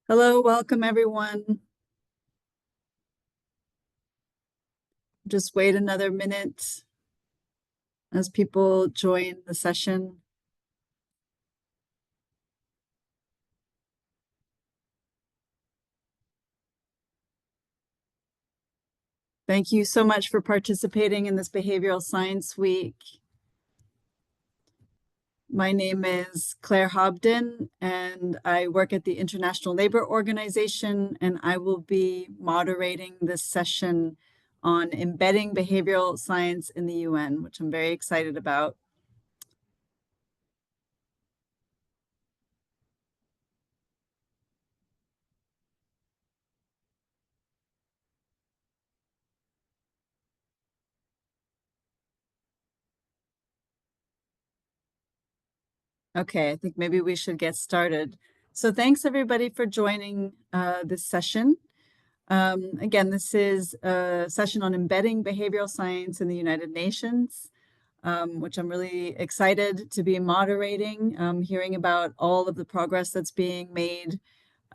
Hello, welcome everyone. Just wait another minute as people join the session. Thank you so much for participating in this Behavioral Science Week. My name is Claire Hobden, and I work at the International Labour Organization, and I will be moderating this session on embedding behavioral science in the UN, which I'm very excited about. Okay, I think maybe we should get started. So thanks everybody for joining this session. Again, this is a session on embedding behavioral science in the United Nations, which I'm really excited to be moderating, hearing about all of the progress that's being made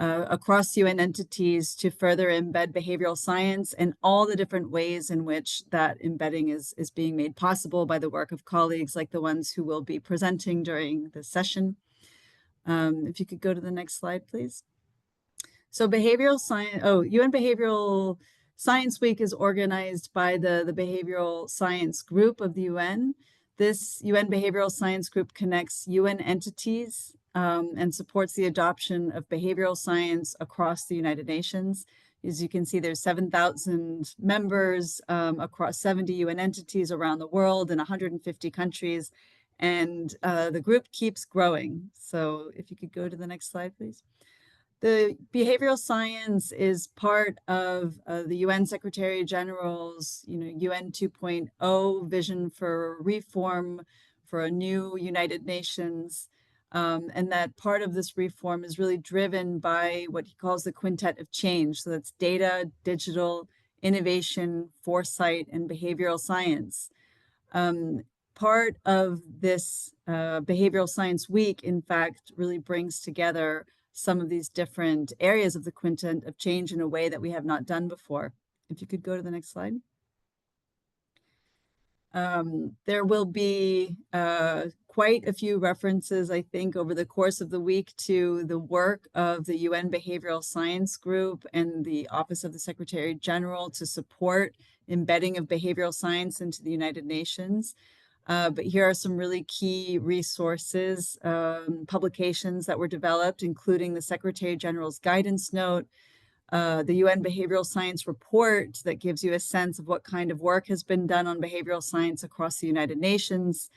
across UN entities to further embed behavioral science and all the different ways in which that embedding is being made possible by the work of colleagues like the ones who will be presenting during this session. If you could go to the next slide, please. So behavioral science, UN Behavioral Science Week is organized by the Behavioral Science Group of the UN. This UN Behavioral Science Group connects UN entities and supports the adoption of behavioral science across the United Nations. As you can see, there's 7,000 members across 70 UN entities around the world in 150 countries, and the group keeps growing. So if you could go to the next slide, please. The behavioral science is part of the UN Secretary General's, UN 2.0 vision for reform for a new United Nations. And that part of this reform is really driven by what he calls the quintet of change. So that's data, digital, innovation, foresight, and behavioral science. Part of this Behavioral Science Week, in fact, really brings together some of these different areas of the quintet of change in a way that we have not done before. If you could go to the next slide. There will be quite a few references, I think, over the course of the week to the work of the UN Behavioral Science Group and the Office of the Secretary General to support embedding of behavioral science into the United Nations. But here are some really key resources, publications that were developed, including the Secretary General's guidance note, the UN Behavioral Science Report that gives you a sense of what kind of work has been done on behavioral science across the United Nations,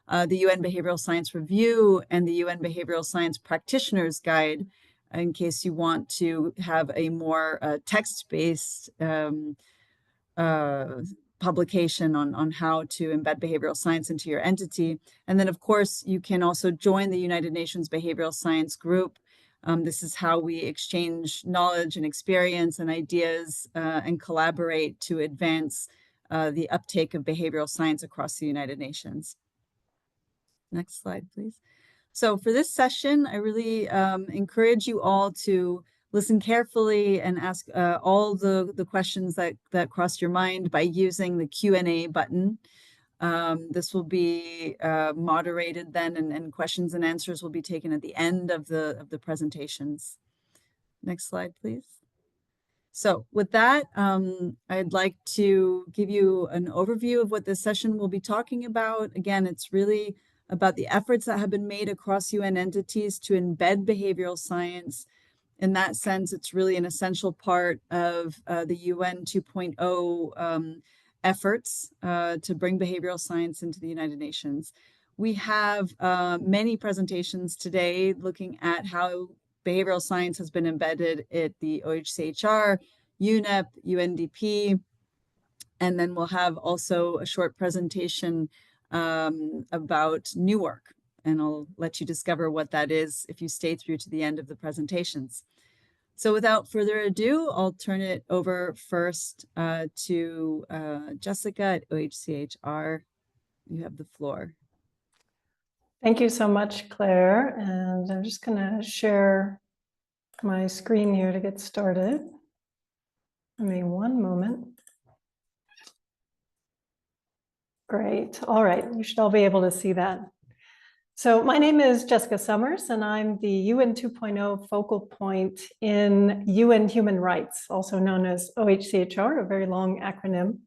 the UN Behavioral Science Review, and the UN Behavioral Science Practitioner's Guide, in case you want to have a more text-based publication on how to embed behavioral science into your entity. And then, of course, you can also join the United Nations Behavioral Science Group. This is how we exchange knowledge and experience and ideas and collaborate to advance the uptake of behavioral science across the United Nations. Next slide, please. So for this session, I really encourage you all to listen carefully and ask all the questions that crossed your mind by using the Q&A button. This will be moderated then, and questions and answers will be taken at the end of the presentations. Next slide, please. So with that, I'd like to give you an overview of what this session will be talking about. Again, it's really about the efforts that have been made across UN entities to embed behavioral science. In that sense, it's really an essential part of the UN 2.0 efforts to bring behavioral science into the United Nations. We have many presentations today looking at how behavioral science has been embedded at the OHCHR, UNEP, UNDP, and then we'll have also a short presentation about new work, and I'll let you discover what that is if you stay through to the end of the presentations. So without further ado, I'll turn it over first to Jessica at OHCHR. You have the floor. Thank you so much, Claire. And I'm just going to share my screen here to get started. Give me one moment. Great. All right. You should all be able to see that. So my name is Jessica Summers, and I'm the UN 2.0 focal point in UN Human Rights, also known as OHCHR, a very long acronym.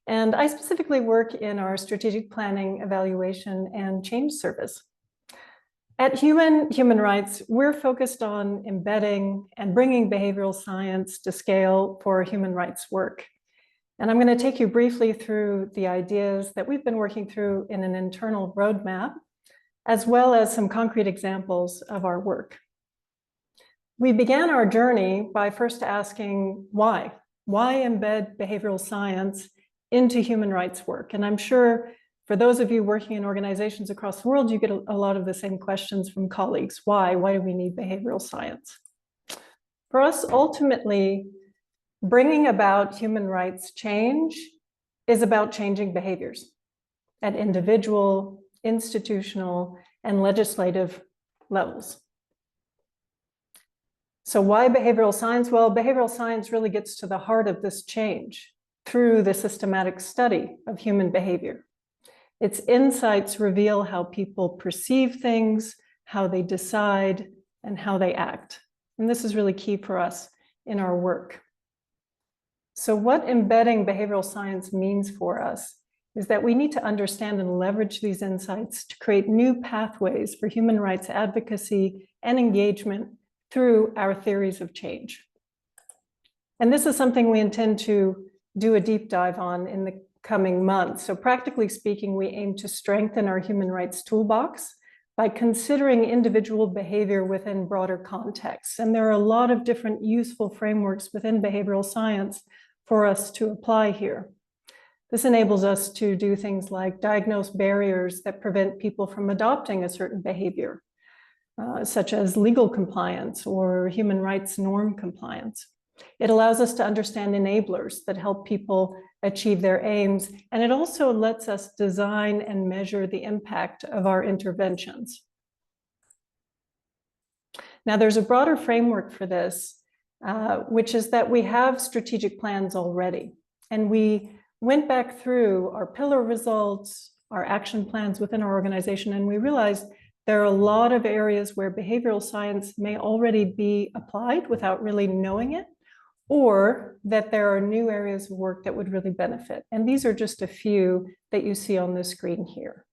And I specifically work in our strategic planning, evaluation, and change service. At UN Human Rights, we're focused on embedding and bringing behavioral science to scale for human rights work. And I'm going to take you briefly through the ideas that we've been working through in an internal roadmap, as well as some concrete examples of our work. We began our journey by first asking why? Why embed behavioral science into human rights work? And I'm sure for those of you working in organizations across the world, you get a lot of the same questions from colleagues. Why? Why do we need behavioral science? For us, ultimately, bringing about human rights change is about changing behaviors at individual, institutional, and legislative levels. So why behavioral science? Well, behavioral science really gets to the heart of this change through the systematic study of human behavior. Its insights reveal how people perceive things, how they decide, and how they act. And this is really key for us in our work. So what embedding behavioral science means for us is that we need to understand and leverage these insights to create new pathways for human rights advocacy and engagement through our theories of change. And this is something we intend to do a deep dive on in the coming months. So practically speaking, we aim to strengthen our human rights toolbox by considering individual behavior within broader contexts. And there are a lot of different useful frameworks within behavioral science for us to apply here. This enables us to do things like diagnose barriers that prevent people from adopting a certain behavior, such as legal compliance or human rights norm compliance. It allows us to understand enablers that help people achieve their aims, and it also lets us design and measure the impact of our interventions. Now, there's a broader framework for this, which is that we have strategic plans already, and we went back through our pillar results, our action plans within our organization, and we realized there are a lot of areas where behavioral science may already be applied without really knowing it, or that there are new areas of work that would really benefit. And these are just a few that you see on the screen here.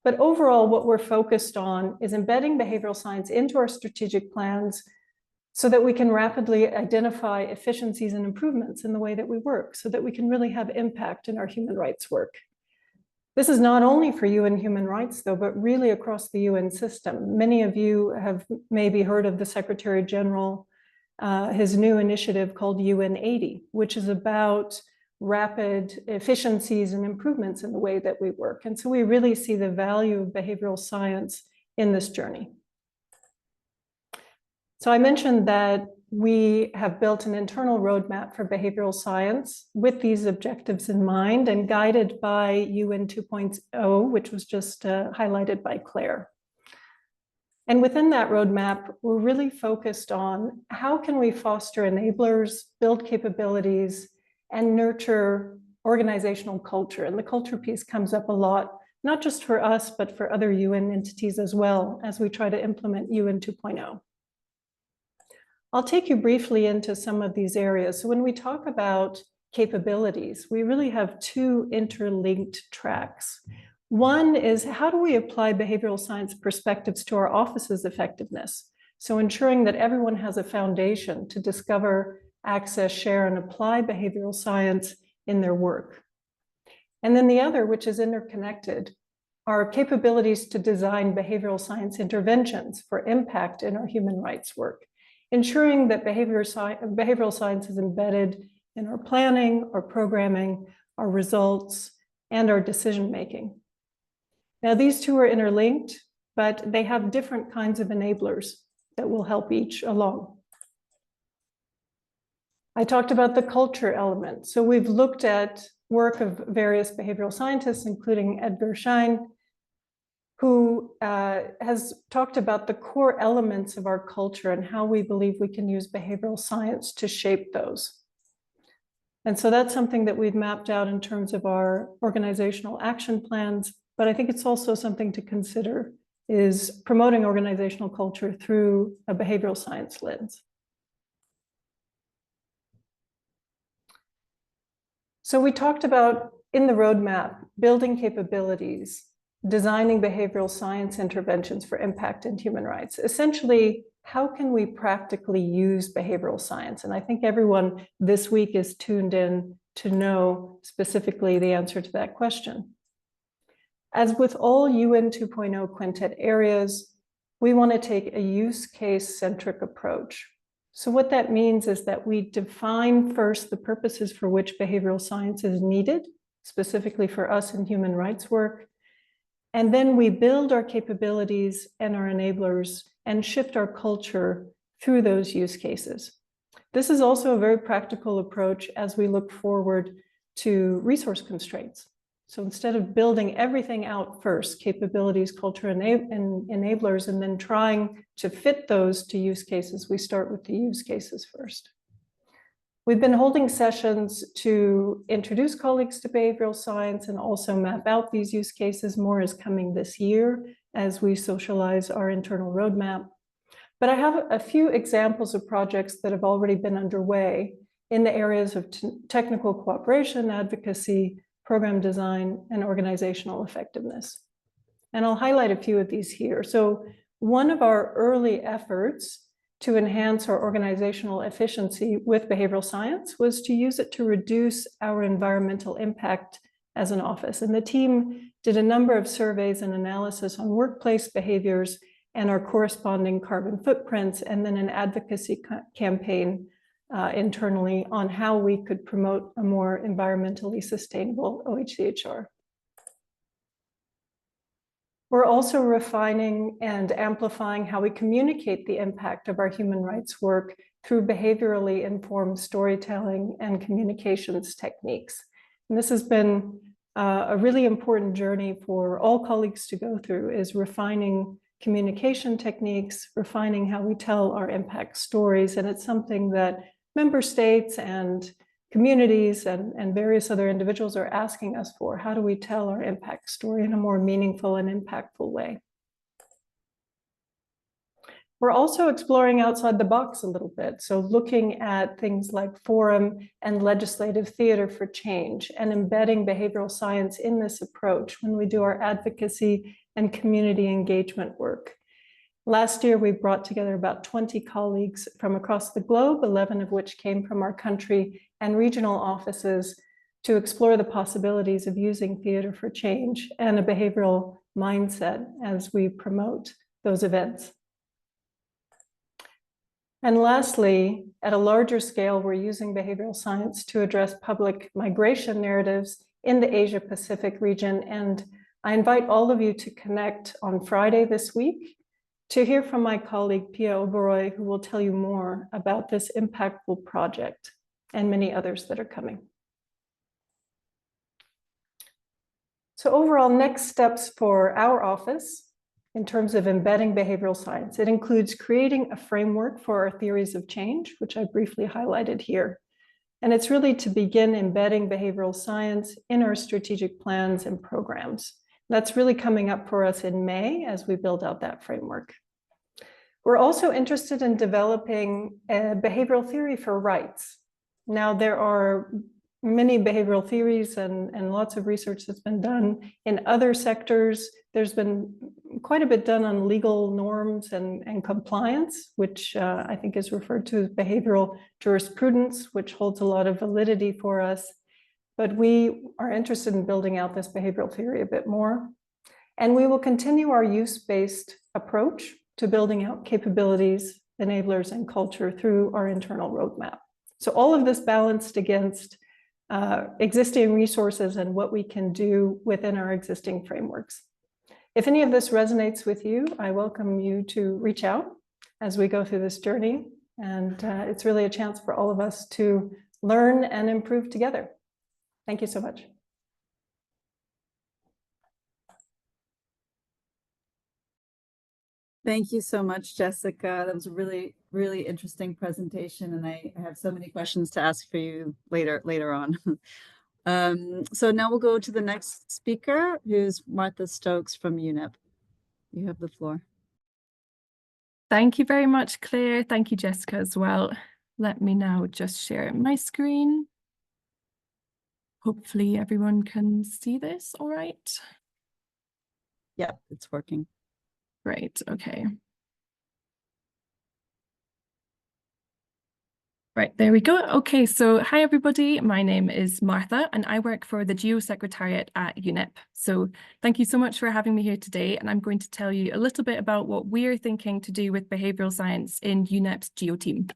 But overall, what we're focused on is embedding behavioral science into our strategic plans so that we can rapidly identify efficiencies and improvements in the way that we work, so that we can really have impact in our human rights work. This is not only for UN human rights, though, but really across the UN system. Many of you have maybe heard of the Secretary General, his new initiative called UNEP, which is about rapid efficiencies and improvements in the way that we work. And so we really see the value of behavioral science in this journey. So I mentioned that we have built an internal roadmap for behavioral science with these objectives in mind and guided by UN 2.0, which was just highlighted by Claire. And within that roadmap, we're really focused on how can we foster enablers, build capabilities, and nurture organizational culture. And the culture piece comes up a lot, not just for us, but for other UN entities as well, as we try to implement UN 2.0. I'll take you briefly into some of these areas. So when we talk about capabilities, we really have two interlinked tracks. One is how do we apply behavioral science perspectives to our office's effectiveness? So ensuring that everyone has a foundation to discover, access, share, and apply behavioral science in their work. And then the other, which is interconnected, are capabilities to design behavioral science interventions for impact in our human rights work, ensuring that behavioral science is embedded in our planning, our programming, our results, and our decision-making. Now, these two are interlinked, but they have different kinds of enablers that will help each along. I talked about the culture element. So we've looked at work of various behavioral scientists, including Edgar Schein, who has talked about the core elements of our culture and how we believe we can use behavioral science to shape those. And so that's something that we've mapped out in terms of our organizational action plans, but I think it's also something to consider is promoting organizational culture through a behavioral science lens. So we talked about in the roadmap, building capabilities, designing behavioral science interventions for impact in human rights. Essentially, how can we practically use behavioral science? And I think everyone this week is tuned in to know specifically the answer to that question. As with all UN 2.0 quintet areas, we want to take a use case centric approach. So what that means is that we define first the purposes for which behavioral science is needed, specifically for us in human rights work. And then we build our capabilities and our enablers and shift our culture through those use cases. This is also a very practical approach as we look forward to resource constraints. So instead of building everything out first, capabilities, culture, and enablers, and then trying to fit those to use cases, we start with the use cases first. We've been holding sessions to introduce colleagues to behavioral science and also map out these use cases. More is coming this year as we socialize our internal roadmap. But I have a few examples of projects that have already been underway in the areas of technical cooperation, advocacy, program design, and organizational effectiveness. And I'll highlight a few of these here. So one of our early efforts to enhance our organizational efficiency with behavioral science was to use it to reduce our environmental impact as an office. And the team did a number of surveys and analysis on workplace behaviors and our corresponding carbon footprints, and then an advocacy campaign internally on how we could promote a more environmentally sustainable OHCHR. We're also refining and amplifying how we communicate the impact of our human rights work through behaviorally informed storytelling and communications techniques. And this has been a really important journey for all colleagues to go through, is refining communication techniques, refining how we tell our impact stories. And it's something that member states and communities and various other individuals are asking us for. How do we tell our impact story in a more meaningful and impactful way? We're also exploring outside the box a little bit. So looking at things like forum and legislative theater for change and embedding behavioral science in this approach when we do our advocacy and community engagement work. Last year, we brought together about 20 colleagues from across the globe, 11 of which came from our country and regional offices, to explore the possibilities of using theater for change and a behavioral mindset as we promote those events. And lastly, at a larger scale, we're using behavioral science to address public migration narratives in the Asia-Pacific region. And I invite all of you to connect on Friday this week to hear from my colleague, Pia Oberoi, who will tell you more about this impactful project and many others that are coming. So overall, next steps for our office in terms of embedding behavioral science, it includes creating a framework for our theories of change, which I briefly highlighted here. And it's really to begin embedding behavioral science in our strategic plans and programs. That's really coming up for us in May as we build out that framework. We're also interested in developing a behavioral theory for rights. Now, there are many behavioral theories and lots of research that's been done in other sectors. There's been quite a bit done on legal norms and compliance, which I think is referred to as behavioral jurisprudence, which holds a lot of validity for us. But we are interested in building out this behavioral theory a bit more. And we will continue our use-based approach to building out capabilities, enablers, and culture through our internal roadmap. So all of this balanced against existing resources and what we can do within our existing frameworks. If any of this resonates with you, I welcome you to reach out as we go through this journey. And it's really a chance for all of us to learn and improve together. Thank you so much. Thank you so much, Jessica. That was a really, really interesting presentation, and I have so many questions to ask for you later on. So now we'll go to the next speaker, who's Martha Stokes from UNEP. You have the floor. Thank you very much, Claire. Thank you, Jessica, as well. Let me now just share my screen. Hopefully everyone can see this all right. Yep, it's working. Great, okay. Right, there we go. Okay, so hi everybody. My name is Martha and I work for the Geo Secretariat at UNEP. So thank you so much for having me here today, and I'm going to tell you a little bit about what we're thinking to do with behavioural science in UNEP's Geo team.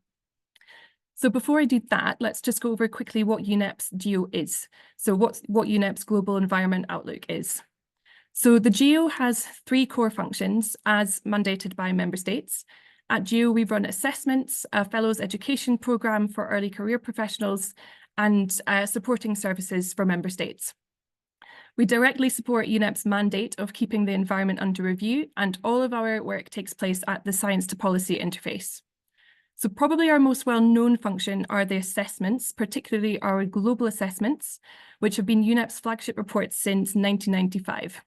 So before I do that, let's just go over quickly what UNEP's GEO is. So what UNEP's Global Environment Outlook is. So the GEO has 3 core functions as mandated by member states. At GEO, we run assessments, a fellows education programme for early career professionals, and supporting services for member states. We directly support UNEP's mandate of keeping the environment under review, and all of our work takes place at the Science to Policy interface. So probably our most well-known function are the assessments, particularly our global assessments, which have been UNEP's flagship reports since 1995.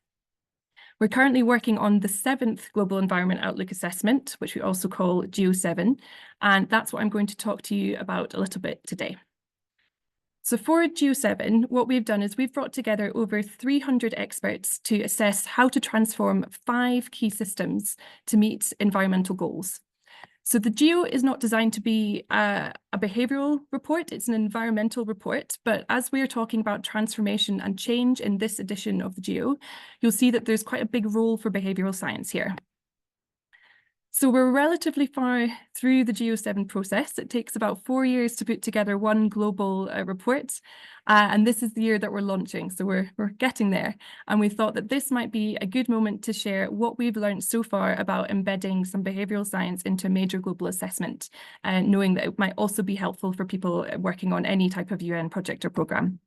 We're currently working on the 7th Global Environment Outlook Assessment, which we also call GEO7, and that's what I'm going to talk to you about a little bit today. So for GEO7, what we've done is we've brought together over 300 experts to assess how to transform 5 key systems to meet environmental goals. So the GEO is not designed to be a behavioural report, it's an environmental report, but as we're talking about transformation and change in this edition of the GEO, you'll see that there's quite a big role for behavioural science here. So we're relatively far through the GEO7 process. It takes about 4 years to put together one global report. And this is the year that we're launching. So we're getting there. And we thought that this might be a good moment to share what we've learned so far about embedding some behavioural science into a major global assessment, knowing that it might also be helpful for people working on any type of UN project or programme.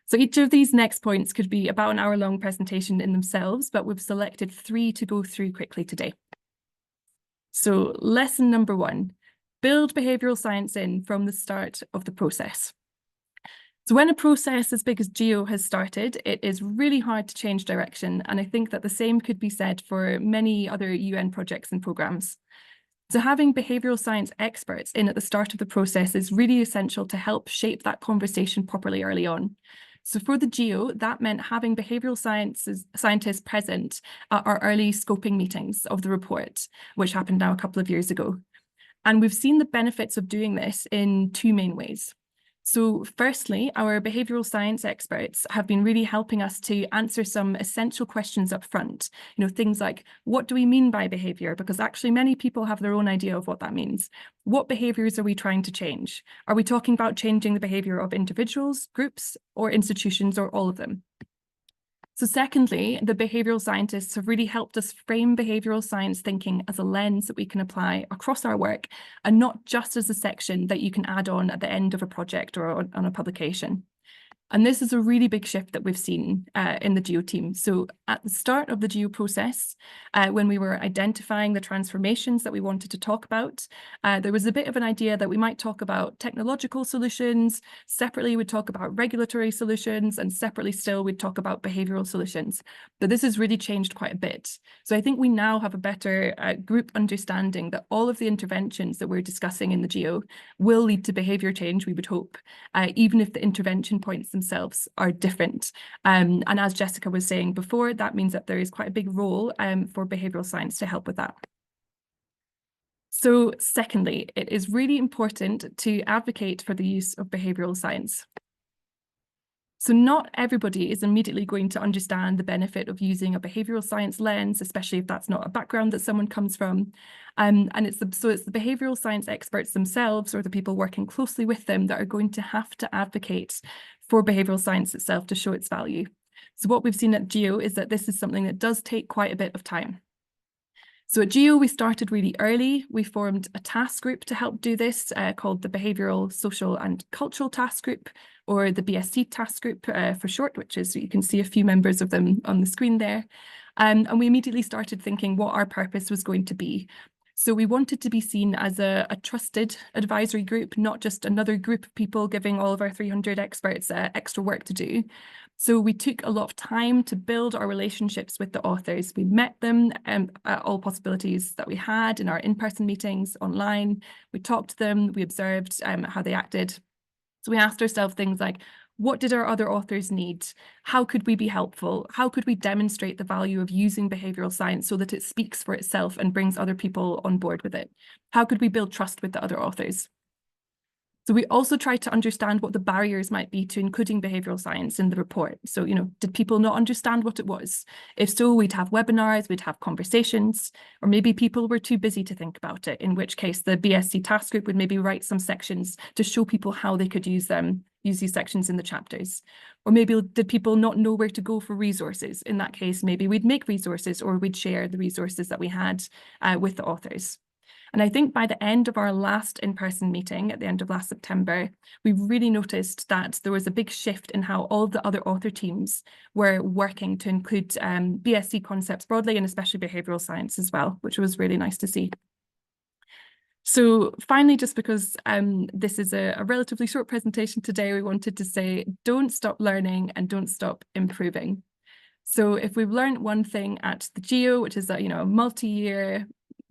So each of these next points could be about an hour-long presentation in themselves, but we've selected 3 to go through quickly today. So lesson number 1, build behavioural science in from the start of the process. So when a process as big as GEO has started, it is really hard to change direction. And I think that the same could be said for many other UN projects and programmes. So having behavioural science experts in at the start of the process is really essential to help shape that conversation properly early on. So for the GEO, that meant having behavioural scientists present at our early scoping meetings of the report, which happened now a couple of years ago. And we've seen the benefits of doing this in 2 main ways. So firstly, our behavioural science experts have been really helping us to answer some essential questions up front. You know, things like, what do we mean by behaviour? Because actually many people have their own idea of what that means. What behaviours are we trying to change? Are we talking about changing the behaviour of individuals, groups, or institutions, or all of them? So secondly, the behavioural scientists have really helped us frame behavioural science thinking as a lens that we can apply across our work, and not just as a section that you can add on at the end of a project or on a publication. And this is a really big shift that we've seen in the GEO team. So at the start of the GEO process, when we were identifying the transformations that we wanted to talk about, there was a bit of an idea that we might talk about technological solutions, separately we'd talk about regulatory solutions, and separately still we'd talk about behavioural solutions. But this has really changed quite a bit. So I think we now have a better group understanding that all of the interventions that we're discussing in the GEO will lead to behaviour change, we would hope, even if the intervention points themselves are different. And as Jessica was saying before, that means that there is quite a big role for behavioural science to help with that. So secondly, it is really important to advocate for the use of behavioural science. So not everybody is immediately going to understand the benefit of using a behavioural science lens, especially if that's not a background that someone comes from. And it's the behavioural science experts themselves, or the people working closely with them, that are going to have to advocate for behavioural science itself to show its value. So what we've seen at GEO is that this is something that does take quite a bit of time. So at GEO, we started really early. We formed a task group to help do this called the Behavioural, Social and Cultural Task Group, or the BeSci task group for short, which is, you can see a few members of them on the screen there. And we immediately started thinking what our purpose was going to be. So we wanted to be seen as a trusted advisory group, not just another group of people giving all of our 300 experts extra work to do. So we took a lot of time to build our relationships with the authors. We met them at all possibilities that we had in our in-person meetings, online. We talked to them, we observed how they acted. So we asked ourselves things like, what did our other authors need? How could we be helpful? How could we demonstrate the value of using behavioural science so that it speaks for itself and brings other people on board with it? How could we build trust with the other authors? So we also tried to understand what the barriers might be to including behavioural science in the report. So, did people not understand what it was? If so, we'd have webinars, we'd have conversations, or maybe people were too busy to think about it, in which case the BSc task group would maybe write some sections to show people how they could use these sections in the chapters. Or maybe did people not know where to go for resources? In that case, maybe we'd make resources or we'd share the resources that we had with the authors. And I think by the end of our last in-person meeting at the end of last September, we really noticed that there was a big shift in how all of the other author teams were working to include BSc concepts broadly, and especially behavioural science as well, which was really nice to see. So finally, just because this is a relatively short presentation today, we wanted to say, don't stop learning and don't stop improving. So if we've learned one thing at the GEO, which is that, a multi-year,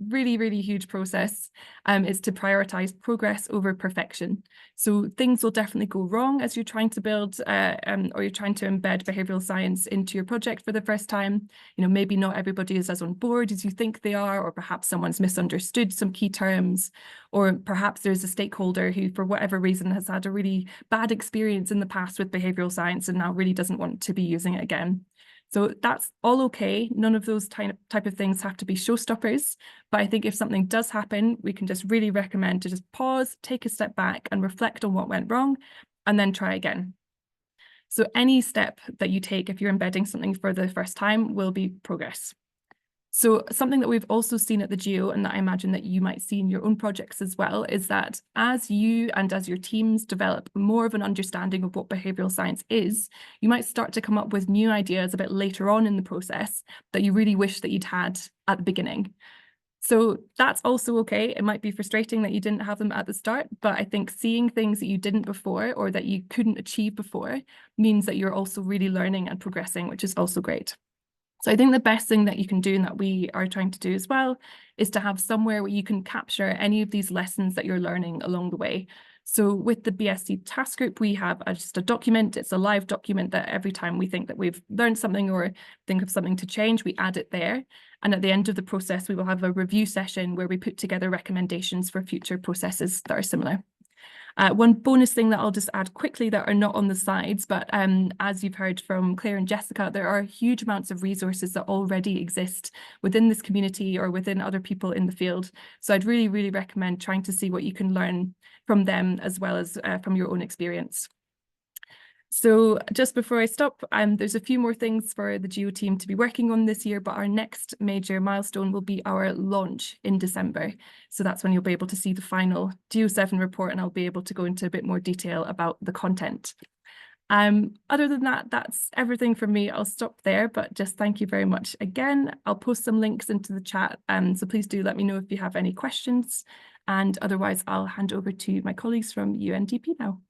really, really huge process, is to prioritize progress over perfection. So things will definitely go wrong as you're trying to build or you're trying to embed behavioral science into your project for the first time. Maybe not everybody is as on board as you think they are, or perhaps someone's misunderstood some key terms, or perhaps there's a stakeholder who, for whatever reason, has had a really bad experience in the past with behavioral science and now really doesn't want to be using it again. So that's all okay. None of those type of things have to be showstoppers. But I think if something does happen, we can just really recommend to just pause, take a step back and reflect on what went wrong, and then try again. So any step that you take if you're embedding something for the first time will be progress. So something that we've also seen at the GEO, and that I imagine that you might see in your own projects as well, is that as you and as your teams develop more of an understanding of what behavioural science is, you might start to come up with new ideas a bit later on in the process that you really wish that you'd had at the beginning. So that's also okay. It might be frustrating that you didn't have them at the start, but I think seeing things that you didn't before or that you couldn't achieve before means that you're also really learning and progressing, which is also great. So I think the best thing that you can do and that we are trying to do as well is to have somewhere where you can capture any of these lessons that you're learning along the way. So with the BSc task group, we have just a document. It's a live document that every time we think that we've learned something or think of something to change, we add it there. And at the end of the process, we will have a review session where we put together recommendations for future processes that are similar. One bonus thing that I'll just add quickly that are not on the slides, but as you've heard from Claire and Jessica, there are huge amounts of resources that already exist within this community or within other people in the field. So I'd really, really recommend trying to see what you can learn from them as well as from your own experience. So just before I stop, there's a few more things for the GEO team to be working on this year, but our next major milestone will be our launch in December. So that's when you'll be able to see the final GEO 7 report, and I'll be able to go into a bit more detail about the content. Other than that, that's everything from me. I'll stop there, but just thank you very much again. I'll post some links into the chat, so please do let me know if you have any questions. And otherwise, I'll hand over to my colleagues from UNDP now.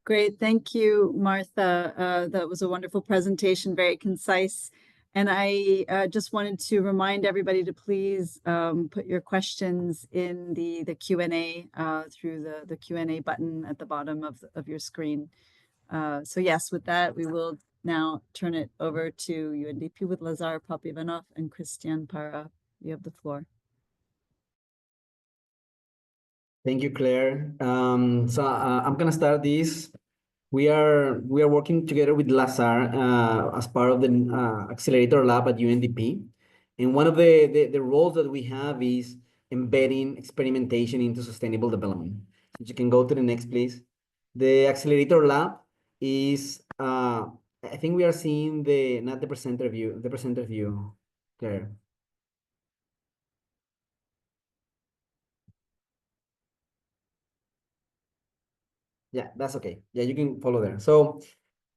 Great, thank you, Martha. That was a wonderful presentation, very concise. And I just wanted to remind everybody to please put your questions in the Q&A through the Q&A button at the bottom of your screen. So yes, with that, we will now turn it over to UNDP with Lazar Popivanov and Christian Para. You have the floor. Thank you, Claire. I'm gonna start this. We are working together with Lazar as part of the accelerator lab at UNDP, and one of the roles that we have is embedding experimentation into sustainable development. So you can go to the next, please. The accelerator lab is I think we are seeing not the presenter view, the presenter view, Claire. Yeah, that's okay. Yeah, you can follow there. So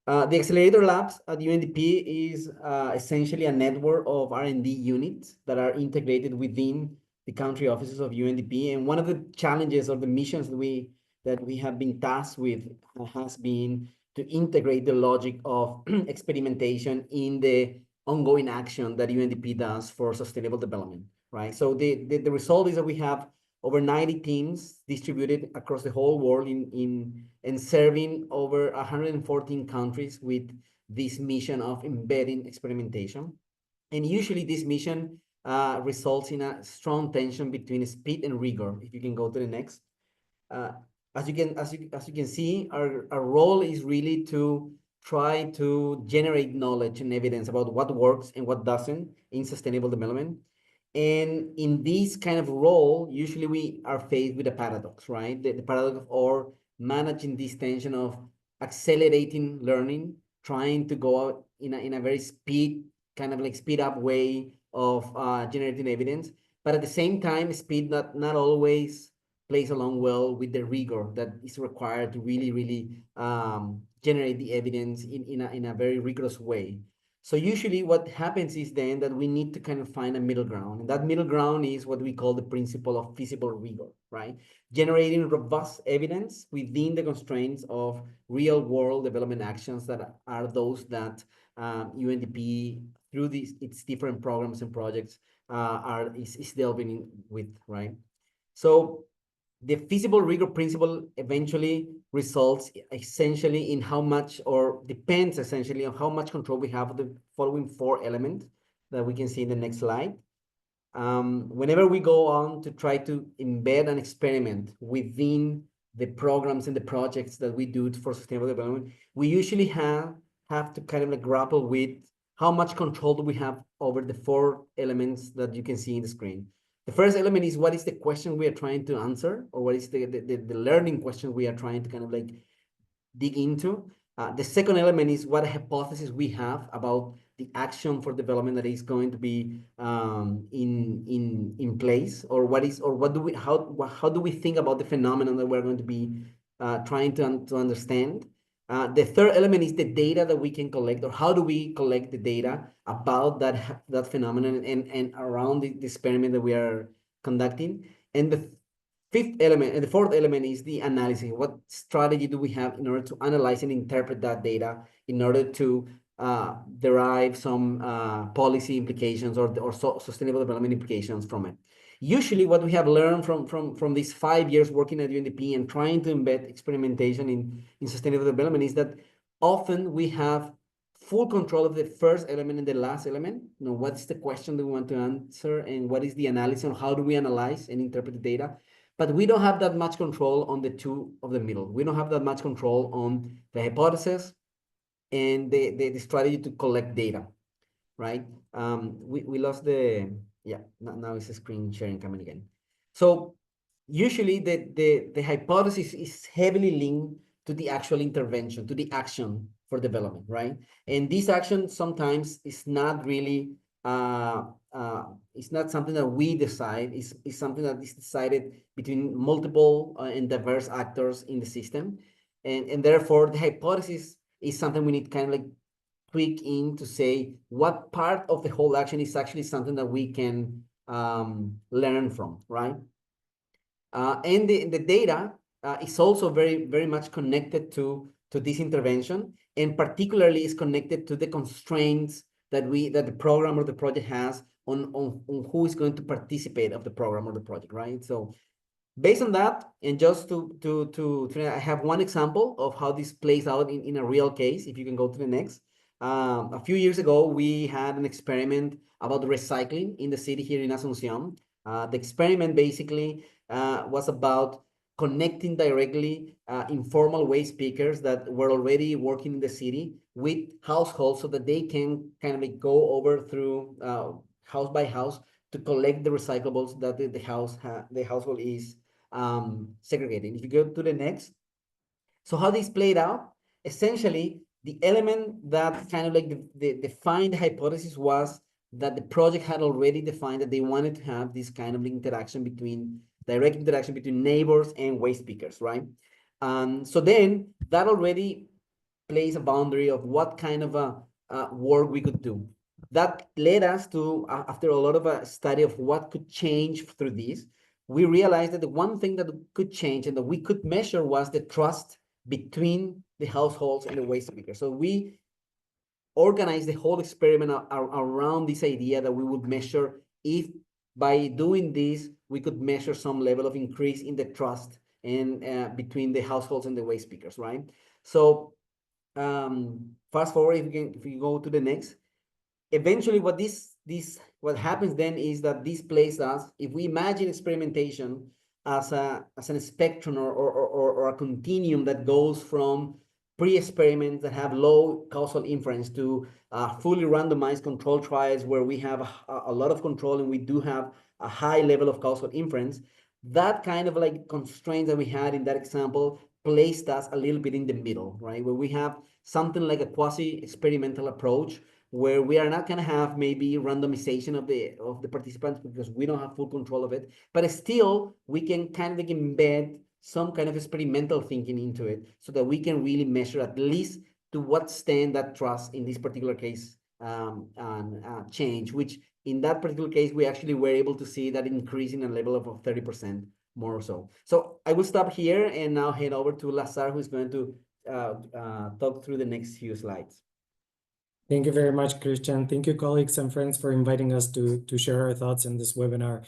The Accelerator Labs at UNDP is essentially a network of R&D units that are integrated within the country offices of UNDP. And one of the challenges or the missions that we have been tasked with has been to integrate the logic of experimentation in the ongoing action that UNDP does for sustainable development, right? So the result is that we have over 90 teams distributed across the whole world and serving over 114 countries with this mission of embedding experimentation. And usually this mission results in a strong tension between speed and rigor. If you can go to the next. As you can see, our role is really to try to generate knowledge and evidence about what works and what doesn't in sustainable development. And in this kind of role, usually we are faced with a paradox, right? The paradox of managing this tension of accelerating learning, trying to go out in a very kind of like speed up way of generating evidence, but at the same time, speed not always plays along well with the rigor that is required to really generate the evidence in a very rigorous way. So usually what happens is then that we need to kind of find a middle ground. And that middle ground is what we call the principle of feasible rigor, right? Generating robust evidence within the constraints of real world development actions that are those that UNDP through its different programs and projects is delving with, right? So the feasible rigor principle eventually results essentially in how much, or depends essentially on how much control we have of the following 4 elements that we can see in the next slide. Whenever we go on to try to embed an experiment within the programs and the projects that we do for sustainable development, we usually have to kind of like grapple with how much control do we have over the 4 elements that you can see in the screen. The first element is what is the question we are trying to answer, or what is the learning question we are trying to kind of like dig into. The second element is what hypothesis we have about the action for development that is going to be in place, or how do we think about the phenomenon that we're going to be trying to understand. The third element is the data that we can collect, or how do we collect the data about that phenomenon and around the experiment that we are conducting. And the fourth element is the analysis. What strategy do we have in order to analyze and interpret that data in order to derive some policy implications or sustainable development implications from it. Usually what we have learned from these 5 years working at UNDP and trying to embed experimentation in sustainable development is that often we have full control of the first element and the last element. You know, what's the question that we want to answer and what is the analysis and how do we analyze and interpret the data? But we don't have that much control on the 2 of the middle. We don't have that much control on the hypothesis and the strategy to collect data, right? We lost now it's a screen sharing coming again. So usually the hypothesis is heavily linked to the actual intervention, to the action for development, right? And this action sometimes is not really, it's not something that we decide, it's something that is decided between multiple and diverse actors in the system. And therefore the hypothesis is something we need kind of like tweak in to say what part of the whole action is actually something that we can learn from, right? And the data is also very much connected to this intervention, and particularly is connected to the constraints that the program or the project has on who is going to participate of the program or the project, right? So based on that, and just I have one example of how this plays out in a real case. If you can go to the next. A few years ago, we had an experiment about recycling in the city here in Asunción. The experiment basically was about connecting directly informal waste pickers that were already working in the city with households so that they can kind of like go over through house by house to collect the recyclables that the household is segregating. If you go to the next. So how this played out, essentially, the element that kind of like defined the hypothesis was that the project had already defined that they wanted to have this kind of direct interaction between neighbors and waste pickers, right? So then that already place a boundary of what kind of work we could do. That led us to, after a lot of a study of what could change through this, we realized that the one thing that could change and that we could measure was the trust between the households and the waste pickers. So we organized the whole experiment around this idea that we would measure if by doing this, we could measure some level of increase in the trust and between the households and the waste pickers, right? So fast forward, if you go to the next, eventually what happens then is that this places us, if we imagine experimentation as a spectrum or a continuum that goes from pre-experiments that have low causal inference to fully randomized control trials where we have a lot of control and we do have a high level of causal inference, that kind of like constraint that we had in that example placed us a little bit in the middle, right? Where we have something like a quasi-experimental approach where we are not going to have maybe randomization of the participants because we don't have full control of it, but still we can kind of like embed some kind of experimental thinking into it so that we can really measure at least to what extent that trust in this particular case change, which in that particular case, we actually were able to see that increase in a level of 30% more or so. So I will stop here and now head over to Lazar, who's going to talk through the next few slides. Thank you very much, Christian. Thank you, colleagues and friends, for inviting us to share our thoughts in this webinar.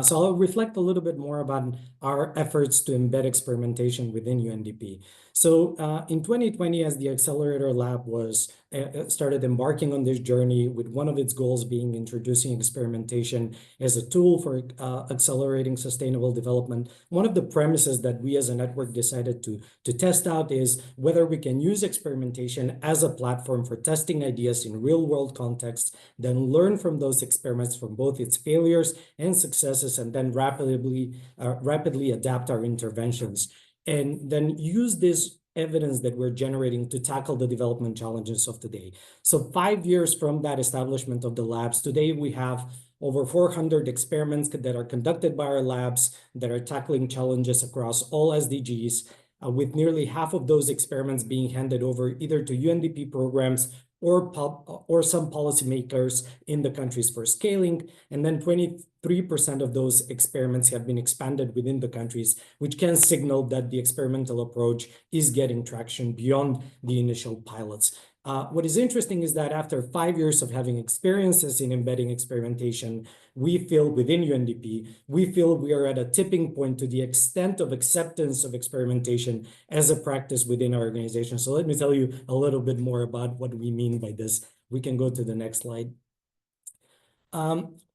So I'll reflect a little bit more about our efforts to embed experimentation within UNDP. So in 2020, as the Accelerator Lab was started embarking on this journey with one of its goals being introducing experimentation as a tool for accelerating sustainable development, one of the premises that we as a network decided to test out is whether we can use experimentation as a platform for testing ideas in real-world contexts, then learn from those experiments from both its failures and successes, and then rapidly adapt our interventions. And then use this evidence that we're generating to tackle the development challenges of today. So 5 years from that establishment of the labs, today we have over 400 experiments that are conducted by our labs that are tackling challenges across all SDGs, with nearly half of those experiments being handed over either to UNDP programs or some policymakers in the countries for scaling. And then 23% of those experiments have been expanded within the countries, which can signal that the experimental approach is getting traction beyond the initial pilots. What is interesting is that after 5 years of having experiences in embedding experimentation, we feel within UNDP, we feel we are at a tipping point to the extent of acceptance of experimentation as a practice within our organization. So let me tell you a little bit more about what we mean by this. We can go to the next slide.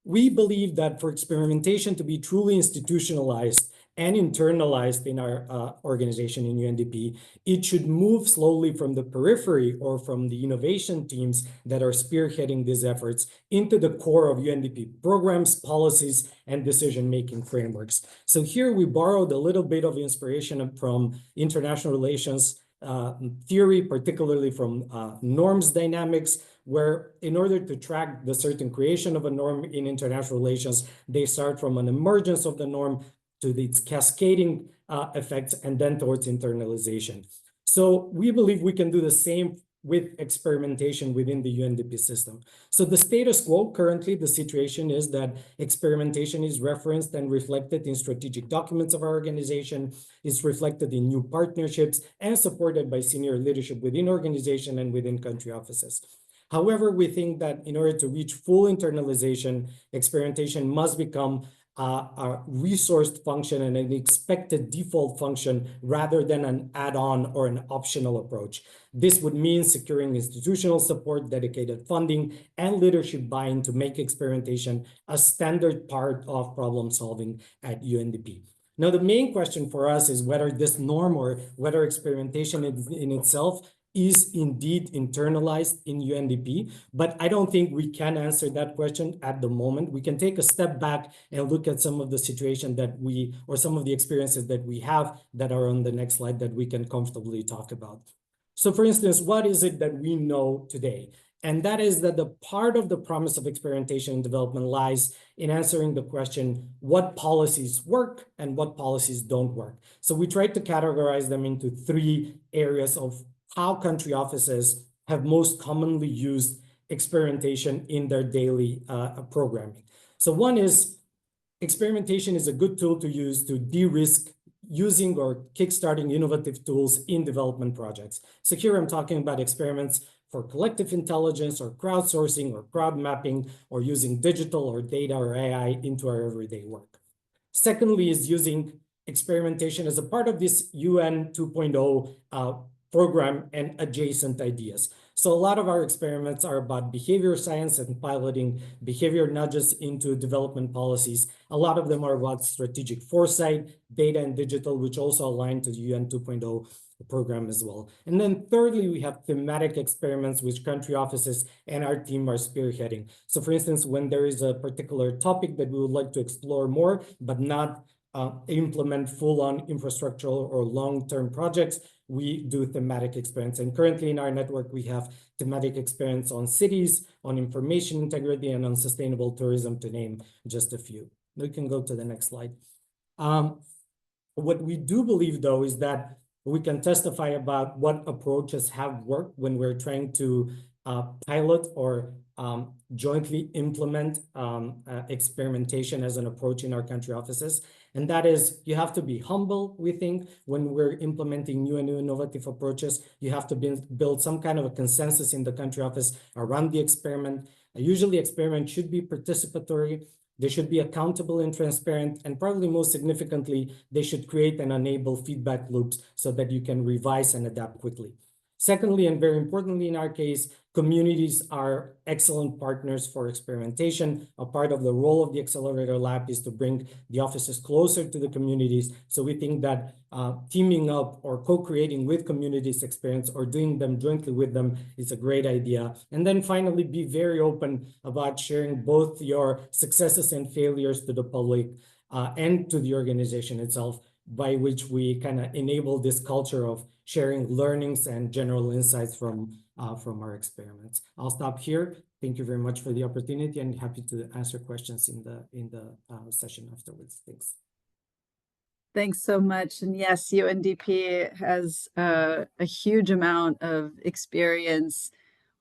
We believe that for experimentation to be truly institutionalized and internalized in our organization in UNDP, it should move slowly from the periphery or from the innovation teams that are spearheading these efforts into the core of UNDP programs, policies, and decision-making frameworks. So here we borrowed a little bit of inspiration from international relations theory, particularly from norms dynamics, where in order to track the certain creation of a norm in international relations, they start from an emergence of the norm to its cascading effects and then towards internalization. So we believe we can do the same with experimentation within the UNDP system. So the status quo currently, the situation is that experimentation is referenced and reflected in strategic documents of our organization, is reflected in new partnerships, and supported by senior leadership within organization and within country offices. However, we think that in order to reach full internalization, experimentation must become a resourced function and an expected default function rather than an add-on or an optional approach. This would mean securing institutional support, dedicated funding, and leadership buy-in to make experimentation a standard part of problem solving at UNDP. Now, the main question for us is whether this norm or whether experimentation in itself is indeed internalized in UNDP, but I don't think we can answer that question at the moment. We can take a step back and look at some of the situation that or some of the experiences that we have that are on the next slide that we can comfortably talk about. So for instance, what is it that we know today? And that is that the part of the promise of experimentation and development lies in answering the question, what policies work and what policies don't work. So we tried to categorize them into 3 areas of how country offices have most commonly used experimentation in their daily programming. So one is, experimentation is a good tool to use to de-risk using or kickstarting innovative tools in development projects. So here I'm talking about experiments for collective intelligence or crowdsourcing or crowd mapping, or using digital or data or AI into our everyday work. Secondly is using experimentation as a part of this UN 2.0 program and adjacent ideas. So a lot of our experiments are about behavior science and piloting behavior nudges into development policies. A lot of them are about strategic foresight, data and digital, which also align to the UN 2.0 program as well. And then thirdly, we have thematic experiments which country offices and our team are spearheading. So for instance, when there is a particular topic that we would like to explore more, but not implement full-on infrastructural or long-term projects, we do thematic experiments. And currently in our network, we have thematic experiments on cities, on information integrity, and on sustainable tourism, to name just a few. We can go to the next slide. What we do believe, though, is that we can testify about what approaches have worked when we're trying to pilot or jointly implement experimentation as an approach in our country offices. And that is, you have to be humble, we think, when we're implementing new and innovative approaches. You have to build some kind of a consensus in the country office around the experiment. Usually experiments should be participatory. They should be accountable and transparent, and probably most significantly, they should create and enable feedback loops so that you can revise and adapt quickly. Secondly, and very importantly in our case, communities are excellent partners for experimentation. A part of the role of the Accelerator Lab is to bring the offices closer to the communities. So we think that teaming up or co-creating with communities experience or doing them jointly with them is a great idea. And then finally, be very open about sharing both your successes and failures to the public and to the organization itself, by which we kind of enable this culture of sharing learnings and general insights from our experiments. I'll stop here. Thank you very much for the opportunity, and happy to answer questions in the session afterwards. Thanks. Thanks so much. And yes, UNDP has a huge amount of experience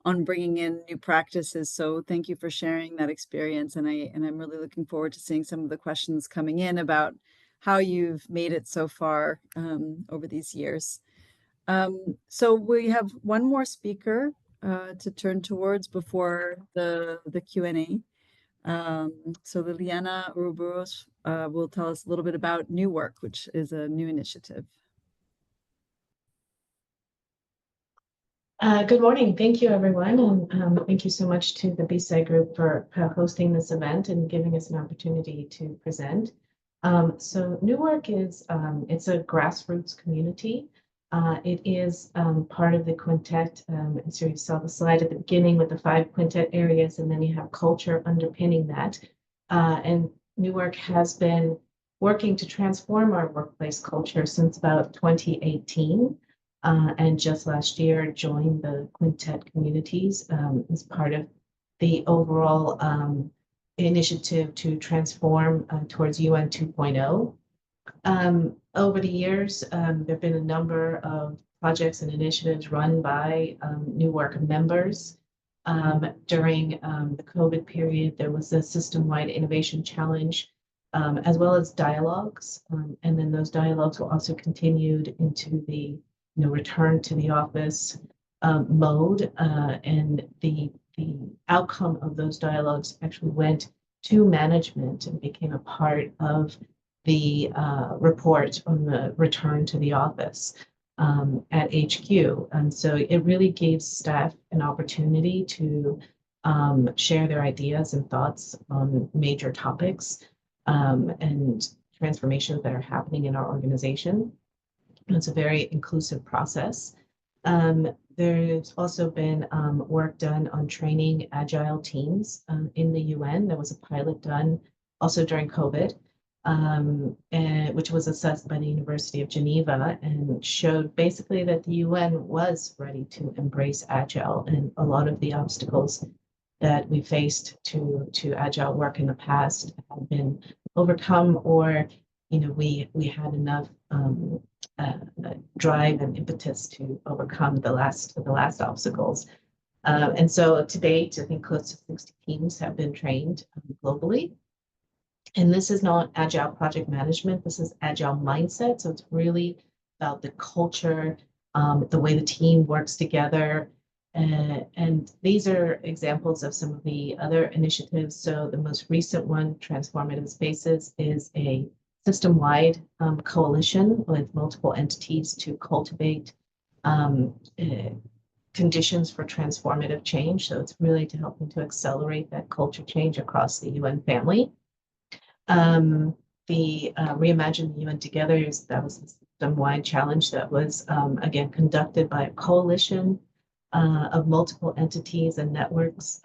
on bringing in new practices. So thank you for sharing that experience. And I'm really looking forward to seeing some of the questions coming in about how you've made it so far over these years. So we have one more speaker to turn towards before the Q&A. So Liliana Ouroboros will tell us a little bit about New Work, which is a new initiative. Good morning. Thank you, everyone. And thank you so much to the BeSci group for hosting this event and giving us an opportunity to present. So New Work is, it's a grassroots community. It is part of the quintet. And so you saw the slide at the beginning with the 5 quintet areas, and then you have culture underpinning that. And New Work has been working to transform our workplace culture since about 2018. And just last year joined the quintet communities as part of the overall initiative to transform towards UN 2.0. Over the years, there have been a number of projects and initiatives run by New Work members. During the COVID period, there was a system-wide innovation challenge, as well as dialogues. And then those dialogues were also continued into the return to the office mode, and the outcome of those dialogues actually went to management and became a part of the report on the return to the office at HQ. And so it really gave staff an opportunity to share their ideas and thoughts on major topics and transformations that are happening in our organization. It's a very inclusive process. There's also been work done on training agile teams in the UN. There was a pilot done also during COVID, which was assessed by the University of Geneva and showed basically that the UN was ready to embrace agile, and a lot of the obstacles that we faced to agile work in the past have been overcome, or we had enough drive and impetus to overcome the last obstacles. And so to date, I think close to 60 teams have been trained globally. And this is not agile project management, this is agile mindset. So it's really about the culture, the way the team works together. And these are examples of some of the other initiatives. So the most recent one, Transformative Spaces, is a system-wide coalition with multiple entities to cultivate conditions for transformative change. So it's really to helping to accelerate that culture change across the UN family. The Reimagine the UN Together that was a system-wide challenge that was again conducted by a coalition of multiple entities and networks.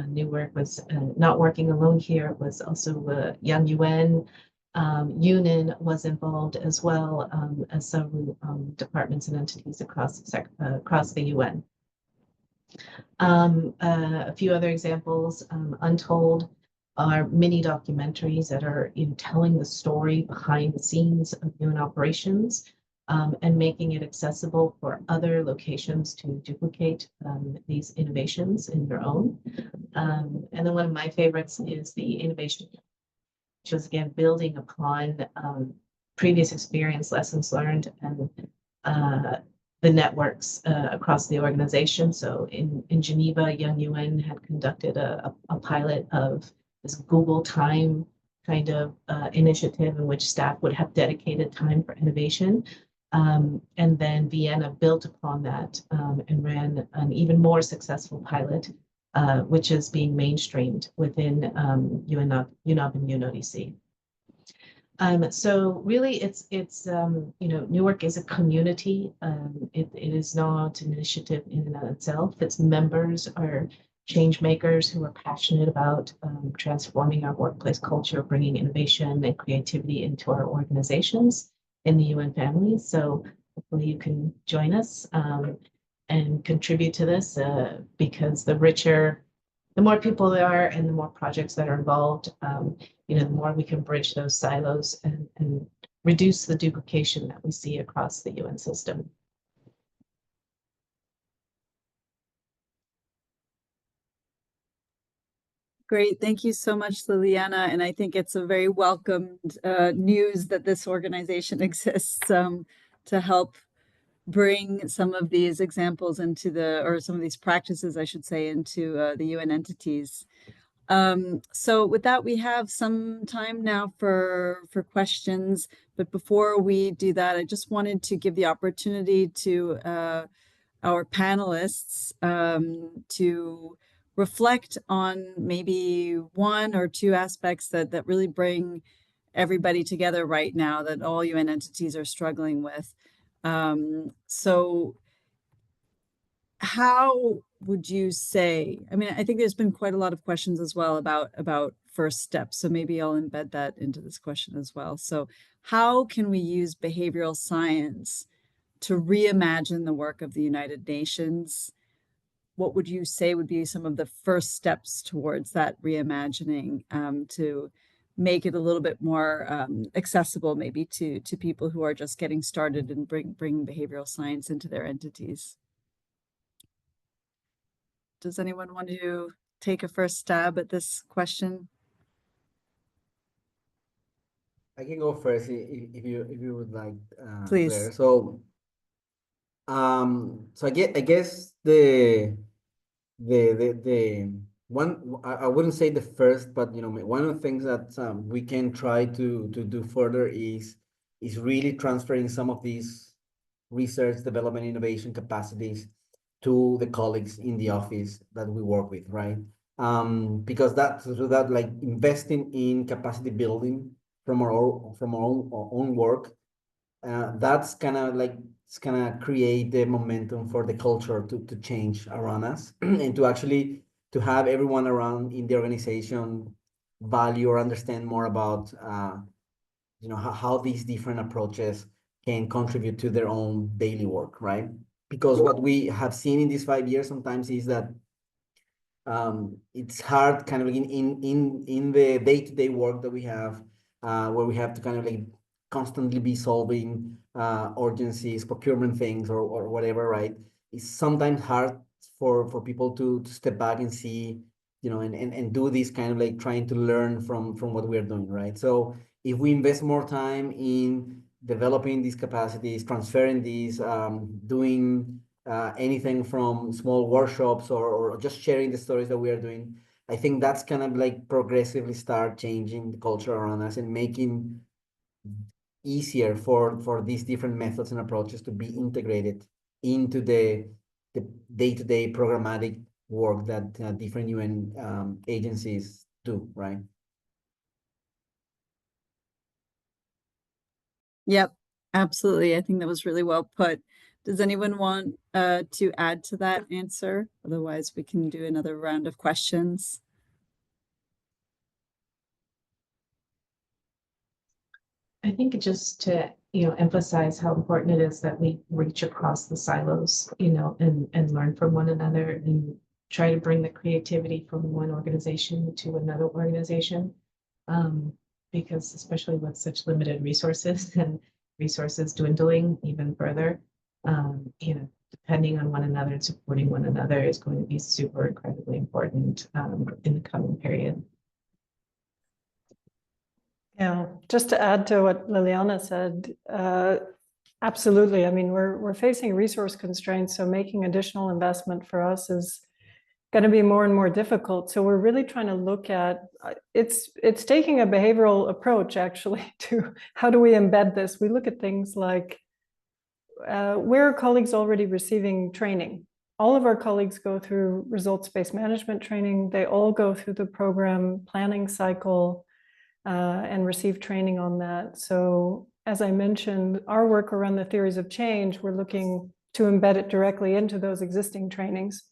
Newark was not working alone here. It was also Young UN. UNIN was involved as well as several departments and entities across the UN. A few other examples, Untold, are mini documentaries that are telling the story behind the scenes of UN operations and making it accessible for other locations to duplicate these innovations in their own. And then one of my favorites is the innovation, which was again building upon previous experience, lessons learned, and the networks across the organization. So in Geneva, Young UN had conducted a pilot of this Google Time kind of initiative in which staff would have dedicated time for innovation. And then Vienna built upon that and ran an even more successful pilot, which is being mainstreamed within UNEP and UNODC. So really, it's Newark is a community. It is not an initiative in and of itself. Its members are change makers who are passionate about transforming our workplace culture, bringing innovation and creativity into our organizations in the UN family. So hopefully you can join us and contribute to this because the more people there are and the more projects that are involved, the more we can bridge those silos and reduce the duplication that we see across the UN system. Great. Thank you so much, Liliana. And I think it's a very welcomed news that this organization exists to help bring some of these examples into or some of these practices, I should say, into the UN entities. So with that, we have some time now for questions. But before we do that, I just wanted to give the opportunity to our panelists to reflect on maybe one or two aspects that really bring everybody together right now that all UN entities are struggling with. So how would you say, I mean, I think there's been quite a lot of questions as well about first steps. So maybe I'll embed that into this question as well. So how can we use behavioral science to reimagine the work of the United Nations? What would you say would be some of the first steps towards that reimagining to make it a little bit more accessible maybe to people who are just getting started and bring behavioral science into their entities? Does anyone want to take a first stab at this question? I can go first if you would like, Please. Claire. So I guess the one, I wouldn't say the first, but one of the things that we can try to do further is really transferring some of these research, development, innovation capacities to the colleagues in the office that we work with, right? Because that like investing in capacity building from our own work, that's kind of like it's gonna create the momentum for the culture to change around us and to actually to have everyone around in the organization value or understand more about how these different approaches can contribute to their own daily work, right? Because what we have seen in these 5 years sometimes is that it's hard kind of in the day-to-day work that we have where we have to kind of like constantly be solving urgencies, procurement things, or whatever, right? It's sometimes hard for people to step back and see, and do this kind of like trying to learn from what we're doing, right? So if we invest more time in developing these capacities, transferring these, doing anything from small workshops or just sharing the stories that we are doing, I think that's kind of like progressively start changing the culture around us and making easier for these different methods and approaches to be integrated into the day-to-day programmatic work that different UN agencies do, right? Yep, absolutely. I think that was really well put. Does anyone want to add to that answer? Otherwise, we can do another round of questions. I think just to, emphasize how important it is that we reach across the silos, and learn from one another and try to bring the creativity from one organization to another organization. Because especially with such limited resources and resources dwindling even further, depending on one another and supporting one another is going to be super incredibly important in the coming period. Yeah, just to add to what Liliana said, absolutely. I mean, we're facing resource constraints, so making additional investment for us is going to be more and more difficult. So we're really trying to look at it's taking a behavioral approach actually to how do we embed this. We look at things like where are colleagues already receiving training? All of our colleagues go through results-based management training. They all go through the program planning cycle and receive training on that. So as I mentioned, our work around the theories of change, we're looking to embed it directly into those existing trainings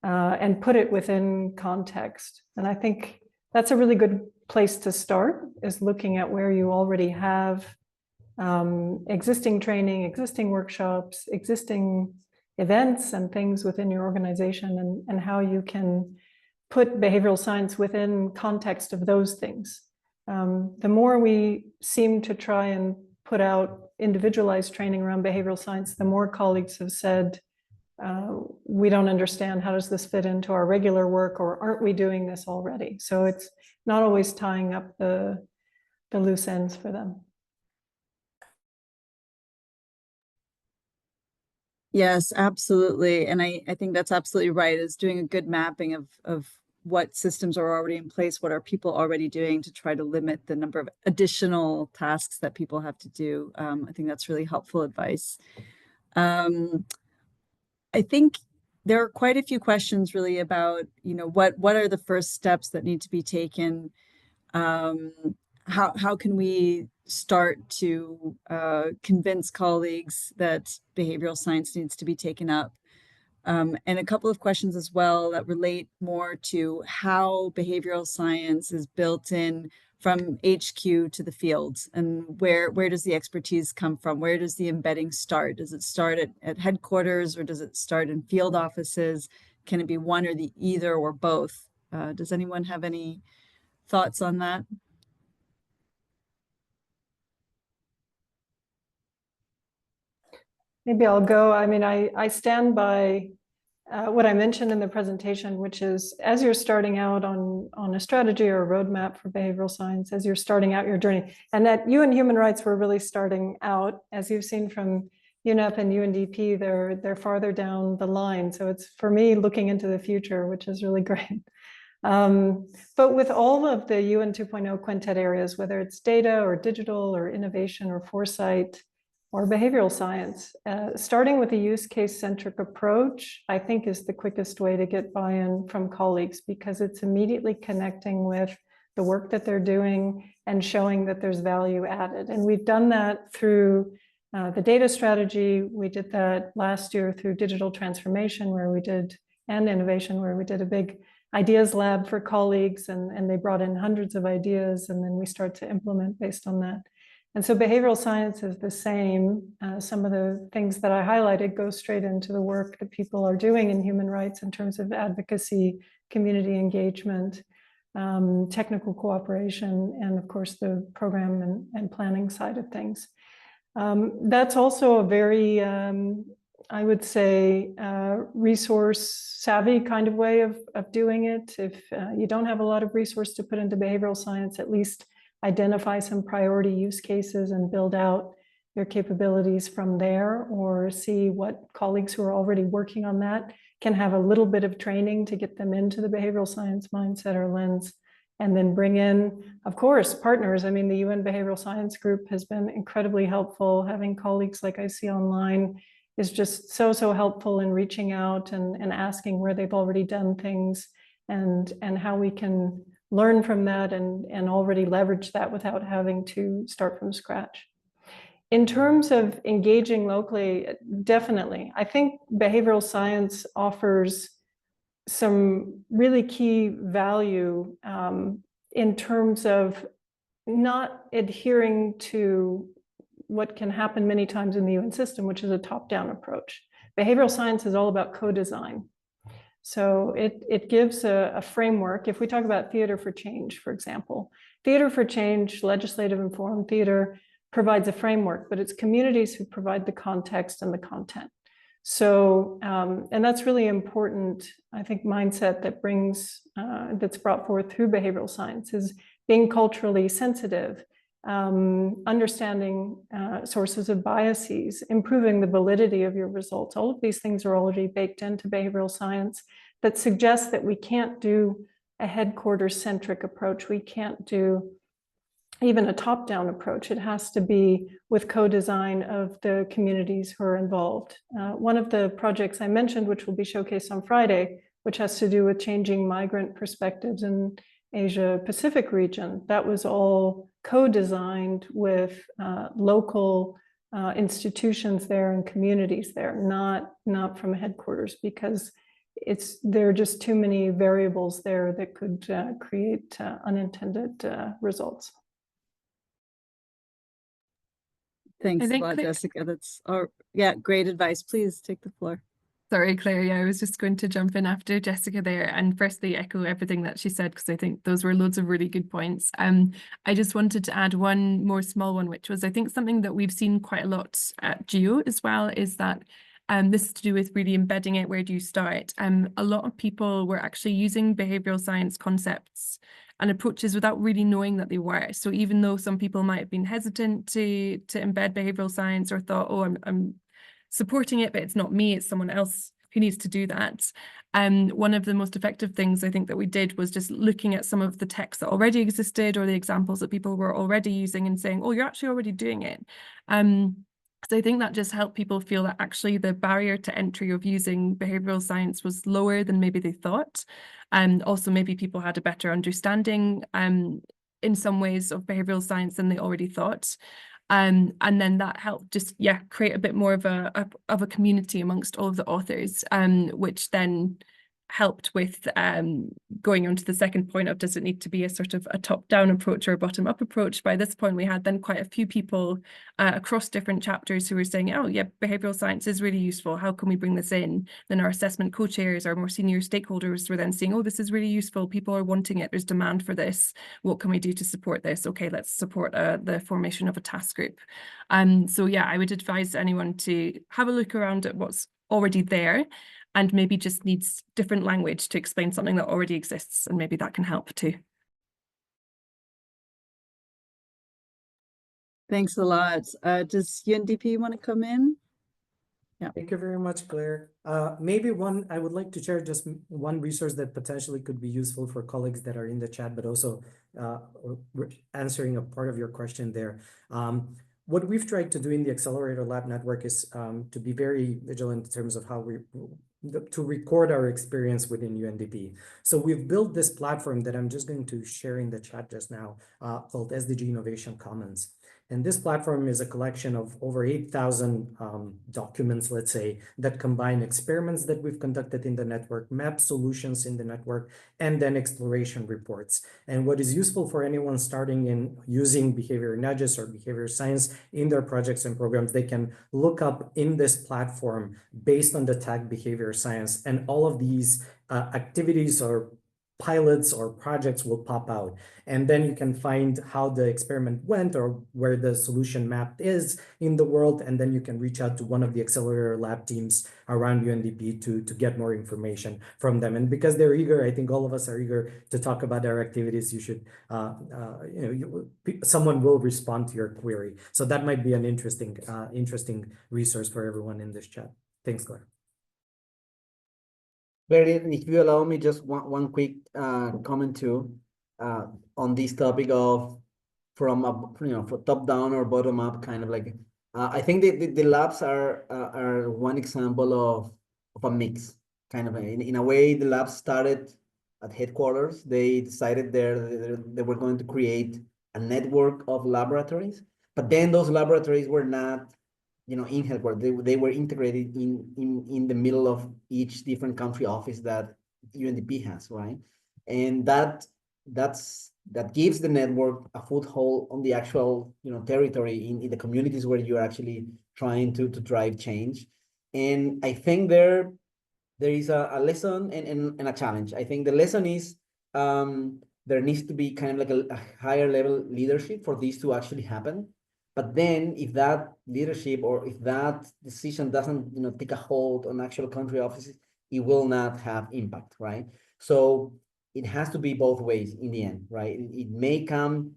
and put it within context. And I think that's a really good place to start, is looking at where you already have existing training, existing workshops, existing events and things within your organization, and how you can put behavioral science within context of those things. The more we seem to try and put out individualized training around behavioral science, the more colleagues have said, we don't understand, how does this fit into our regular work, or aren't we doing this already? So it's not always tying up the loose ends for them. Yes, absolutely. And I think that's absolutely right, is doing a good mapping of what systems are already in place, what are people already doing to try to limit the number of additional tasks that people have to do. I think that's really helpful advice. I think there are quite a few questions really about, what are the first steps that need to be taken? How can we start to convince colleagues that behavioral science needs to be taken up? And a couple of questions as well that relate more to how behavioral science is built in from HQ to the field, and where does the expertise come from? Where does the embedding start? Does it start at headquarters, or does it start in field offices? Can it be one or the either or both? Does anyone have any thoughts on that? Maybe I'll go. I mean, I stand by what I mentioned in the presentation, which is, as you're starting out on a strategy or a roadmap for behavioral science, as you're starting out your journey, and that UN Human Rights were really starting out, as you've seen from UNEP and UNDP, they're farther down the line. So it's, for me, looking into the future, which is really great. But with all of the UN 2.0 quintet areas, whether it's data or digital or innovation or foresight or behavioral science, starting with a use case centric approach, I think, is the quickest way to get buy-in from colleagues, because it's immediately connecting with the work that they're doing and showing that there's value added. And we've done that through the data strategy. We did that last year through digital transformation, and innovation, where we did a big ideas lab for colleagues, and they brought in hundreds of ideas, and then we start to implement based on that. And so behavioral science is the same. Some of the things that I highlighted go straight into the work that people are doing in human rights in terms of advocacy, community engagement. technical cooperation, and of course the program and planning side of things. That's also a very, I would say, resource savvy kind of way of doing it. If you don't have a lot of resource to put into behavioral science, at least identify some priority use cases and build out your capabilities from there, or see what colleagues who are already working on that can have a little bit of training to get them into the behavioral science mindset or lens, and then bring in, of course, partners. I mean, the UN Behavioral Science Group has been incredibly helpful. Having colleagues like I see online is just so helpful in reaching out and asking where they've already done things, and how we can learn from that and already leverage that without having to start from scratch. In terms of engaging locally, definitely. I think behavioral science offers some really key value in terms of not adhering to what can happen many times in the UN system, which is a top-down approach. Behavioral science is all about co-design. So it gives a framework. If we talk about theater for change, for example, theater for change, legislative informed theater, provides a framework, but it's communities who provide the context and the content. So, and that's really important, I think, mindset that brings, that's brought forth through behavioral science, is being culturally sensitive, understanding sources of biases, improving the validity of your results. All of these things are already baked into behavioral science that suggests that we can't do a headquarters-centric approach. We can't do even a top-down approach. It has to be with co-design of the communities who are involved. One of the projects I mentioned, which will be showcased on Friday, which has to do with changing migrant perspectives in Asia Pacific region, that was all co-designed with local institutions there and communities there, not from headquarters, because there are just too many variables there that could create unintended results. Thanks a lot, Jessica. That's yeah, great advice. Please take the floor. Sorry, Claire. Yeah, I was just going to jump in after Jessica there, and firstly echo everything that she said, because I think those were loads of really good points. I just wanted to add one more small one, which was, I think, something that we've seen quite a lot at GEO as well, is that this is to do with really embedding it. Where do you start? A lot of people were actually using behavioral science concepts and approaches without really knowing that they were. So even though some people might have been hesitant to embed behavioral science, or thought, oh, I'm supporting it, but it's not me, it's someone else who needs to do that. One of the most effective things I think that we did was just looking at some of the texts that already existed, or the examples that people were already using, and saying, oh, you're actually already doing it. So I think that just helped people feel that actually the barrier to entry of using behavioral science was lower than maybe they thought. And also maybe people had a better understanding in some ways of behavioral science than they already thought. And then that helped just, yeah, create a bit more of a community amongst all of the authors, which then helped with going on to the second point of, does it need to be a sort of a top-down approach or a bottom-up approach? By this point, we had then quite a few people across different chapters who were saying, oh yeah, behavioral science is really useful. How can we bring this in? Then our assessment co-chairs, our more senior stakeholders were then saying, oh, this is really useful. People are wanting it. There's demand for this. What can we do to support this? Okay, let's support the formation of a task group. So yeah, I would advise anyone to have a look around at what's already there, and maybe just needs different language to explain something that already exists, and maybe that can help too. Thanks a lot. Does UNDP want to come in? Yeah. Thank you very much, Claire. Maybe I would like to share just one resource that potentially could be useful for colleagues that are in the chat, but also answering a part of your question there. What we've tried to do in the Accelerator Lab Network is to be very vigilant in terms of how to record our experience within UNDP. So we've built this platform that I'm just going to share in the chat just now, called SDG Innovation Commons. And this platform is a collection of over 8,000 documents, let's say, that combine experiments that we've conducted in the network, map solutions in the network, and then exploration reports. And what is useful for anyone starting in using behavior nudges or behavior science in their projects and programs, they can look up in this platform based on the tag behavior science, and all of these activities or pilots or projects will pop out. And then you can find how the experiment went or where the solution map is in the world. And then you can reach out to one of the accelerator lab teams around UNDP to get more information from them. And because they're eager, I think all of us are eager to talk about our activities. You should, someone will respond to your query. So that might be an interesting resource for everyone in this chat. Thanks, Claire. If you allow me just one quick comment too on this topic of from for top down or bottom up kind of like I think the labs are one example of a mix kind of in a way. The labs started at headquarters. They decided they were going to create a network of laboratories, but then those laboratories were not in headquarters. They were integrated in the middle of each different country office that UNDP has, right? And that gives the network a foothold on the actual territory in the communities where you're actually trying to drive change. And I think there is a lesson and a challenge. I think the lesson is there needs to be kind of like a higher level leadership for this to actually happen. But then if that leadership or if that decision doesn't, take a hold on actual country offices, it will not have impact, right? So it has to be both ways in the end, right? It may come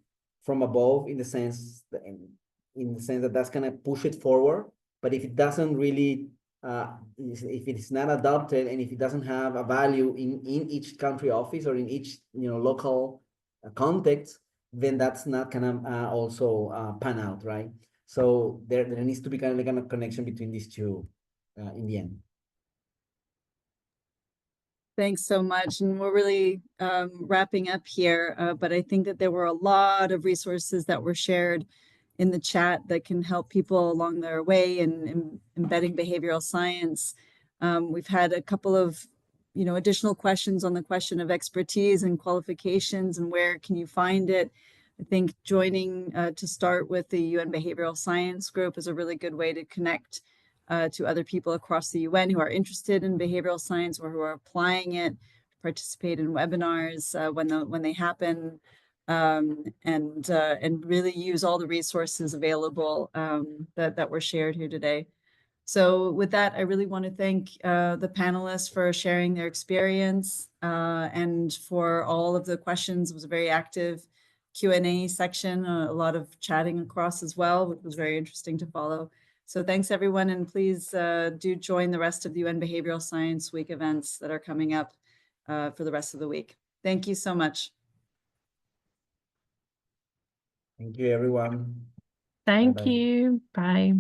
from above in the sense that that's gonna push it forward. But if it doesn't really, if it's not adopted and if it doesn't have a value in each country office or in each local context, then that's not gonna also pan out, right? So there needs to be kind of like a connection between these two in the end. Thanks so much. And we're really wrapping up here, but I think that there were a lot of resources that were shared in the chat that can help people along their way in embedding behavioral science. We've had a couple of additional questions on the question of expertise and qualifications and where can you find it. I think joining to start with the UN Behavioral Science Group is a really good way to connect to other people across the UN who are interested in behavioral science or who are applying it, participate in webinars when they happen, and really use all the resources available that were shared here today. So with that, I really want to thank the panelists for sharing their experience and for all of the questions. It was a very active Q&A section, a lot of chatting across as well, which was very interesting to follow. So thanks everyone, and please do join the rest of the UN Behavioral Science Week events that are coming up for the rest of the week. Thank you so much. Thank you, everyone. Thank Bye-bye. you. Bye.